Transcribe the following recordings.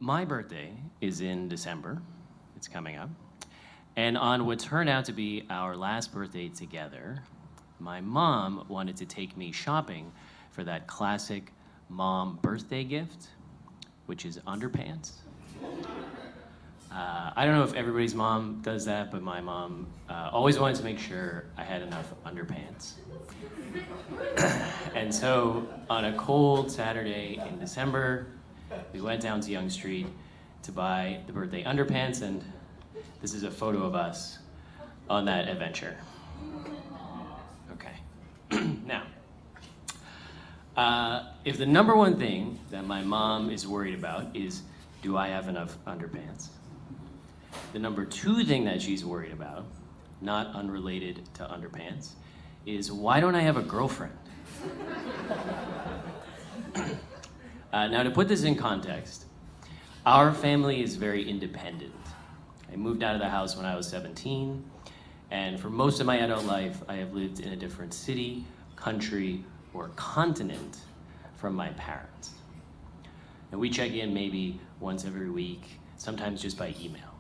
My birthday is in December. It's coming up. And on what turned out to be our last birthday together, my mom wanted to take me shopping for that classic mom birthday gift, which is Underpants. I don't know if everybody's mom does that, but my mom always wanted to make sure I had enough underpants. And so on a cold Saturday in December, we went down to Yonge Street to buy the birthday underpants, and this is a photo of us on that adventure. Okay. Now, if the number one thing that my mom is worried about is, do I have enough underpants? The number two thing that she's worried about, not unrelated to underpants, is why don't I have a girlfriend? Now, to put this in context, our family is very independent. I moved out of the house when I was 17, and for most of my adult life, I have lived in a different city, country, or continent from my parents. And we check in maybe once every week, sometimes just by email.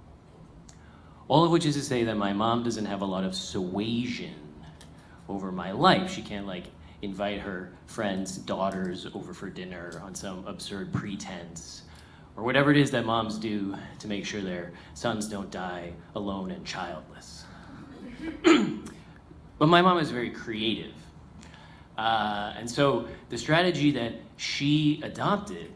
All of which is to say that my mom doesn't have a lot of suasion over my life. She can't invite her friends' daughters over for dinner on some absurd pretense, or whatever it is that moms do to make sure their sons don't die alone and childless. But my mom is very creative. And so the strategy that she adopted,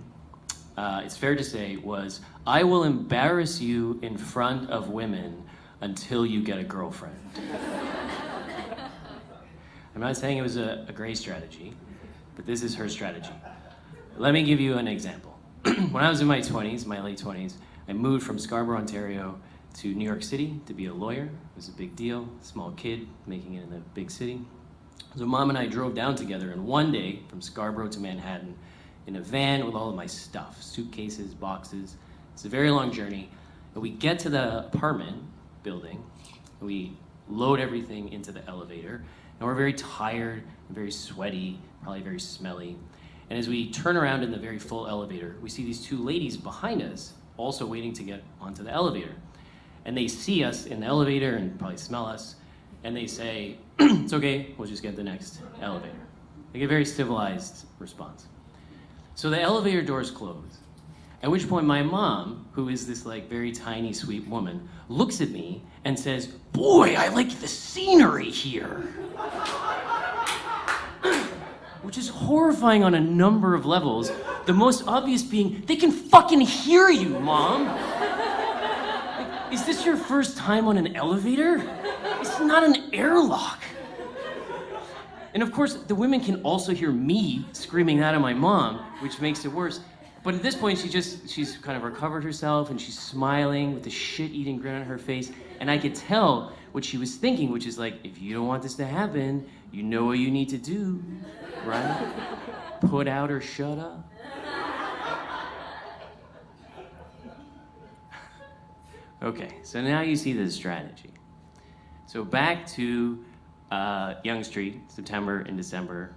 it's fair to say, was, I will embarrass you in front of women until you get a girlfriend. I'm not saying it was a great strategy, but this is her strategy. Let me give you an example. When I was in my 20s, my late 20s, I moved from Scarborough, Ontario to New York City to be a lawyer. It was a big deal, small kid making it in the big city. So Mom and I drove down together, and one day from Scarborough to Manhattan in a van with all of my stuff, suitcases, boxes. It's a very long journey. And we get to the apartment building, and we load everything into the elevator, and we're very tired and very sweaty, probably very smelly. And as we turn around in the very full elevator, we see these two ladies behind us also waiting to get onto the elevator. And they see us in the elevator and probably smell us, and they say, it's okay, we'll just get the next elevator. They get a very civilized response. So the elevator doors close, at which point my mom, who is this very tiny, sweet woman, looks at me and says, boy, I like the scenery here. Which is horrifying on a number of levels, the most obvious being, they can fucking hear you, Mom. Is this your first time on an elevator? It's not an airlock. And of course, the women can also hear me screaming that at my mom, which makes it worse. But at this point, she's kind of recovered herself, and she's smiling with a shit-eating grin on her face. And I could tell what she was thinking, which is if you don't want this to happen, you know what you need to do, right? Put out or shut up. Okay, so now you see the strategy. So back to Yonge Street, September and December,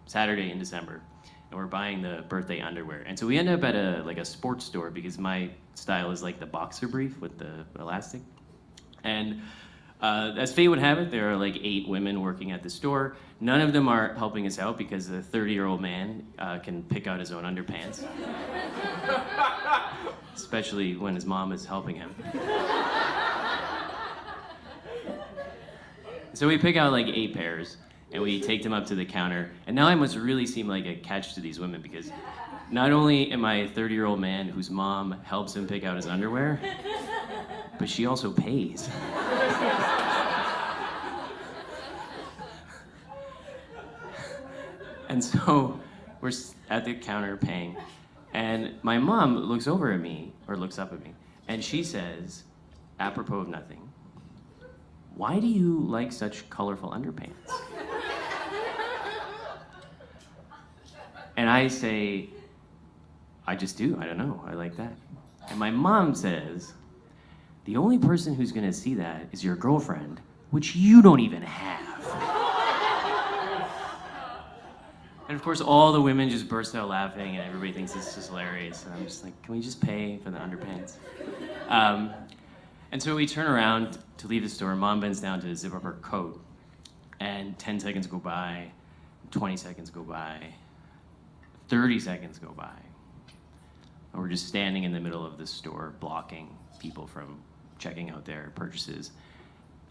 Saturday in December, and we're buying the birthday underwear. And so we end up at a sports store because my style is the boxer brief with the elastic. And as fate would have it, there are 8 women working at the store. None of them are helping us out because the 30-year-old man can pick out his own underpants. Especially when his mom is helping him. So we pick out 8 pairs, and we take them up to the counter. And now I must really seem like a catch to these women, because not only am I a 30-year-old man whose mom helps him pick out his underwear, but she also pays. And so we're at the counter paying, and my mom looks over at me, or looks up at me, and she says, apropos of nothing, why do you like such colorful underpants? And I say, I just do, I don't know, I like that. And my mom says, the only person who's gonna see that is your girlfriend, which you don't even have. And of course, all the women just burst out laughing, and everybody thinks this is just hilarious. And I'm just like, can we just pay for the underpants? And so we turn around to leave the store. Mom bends down to zip up her coat, and 10 seconds go by, 20 seconds go by, 30 seconds go by. And we're just standing in the middle of the store, blocking people from checking out their purchases.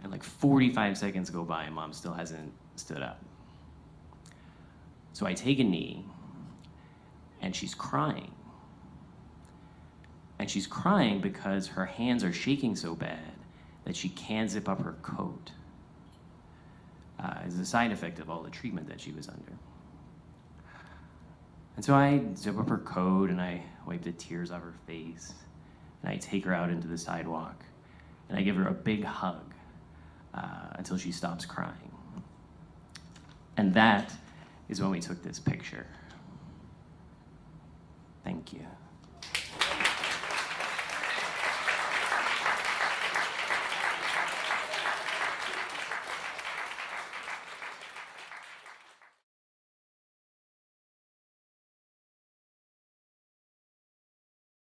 And like 45 seconds go by, and Mom still hasn't stood up. So I take a knee, and she's crying. And she's crying because her hands are shaking so bad that she can't zip up her coat. As a side effect of all the treatment that she was under. And so I zip up her coat, and I wipe the tears off her face, and I take her out into the sidewalk, and I give her a big hug until she stops crying. And that is when we took this picture. Thank you.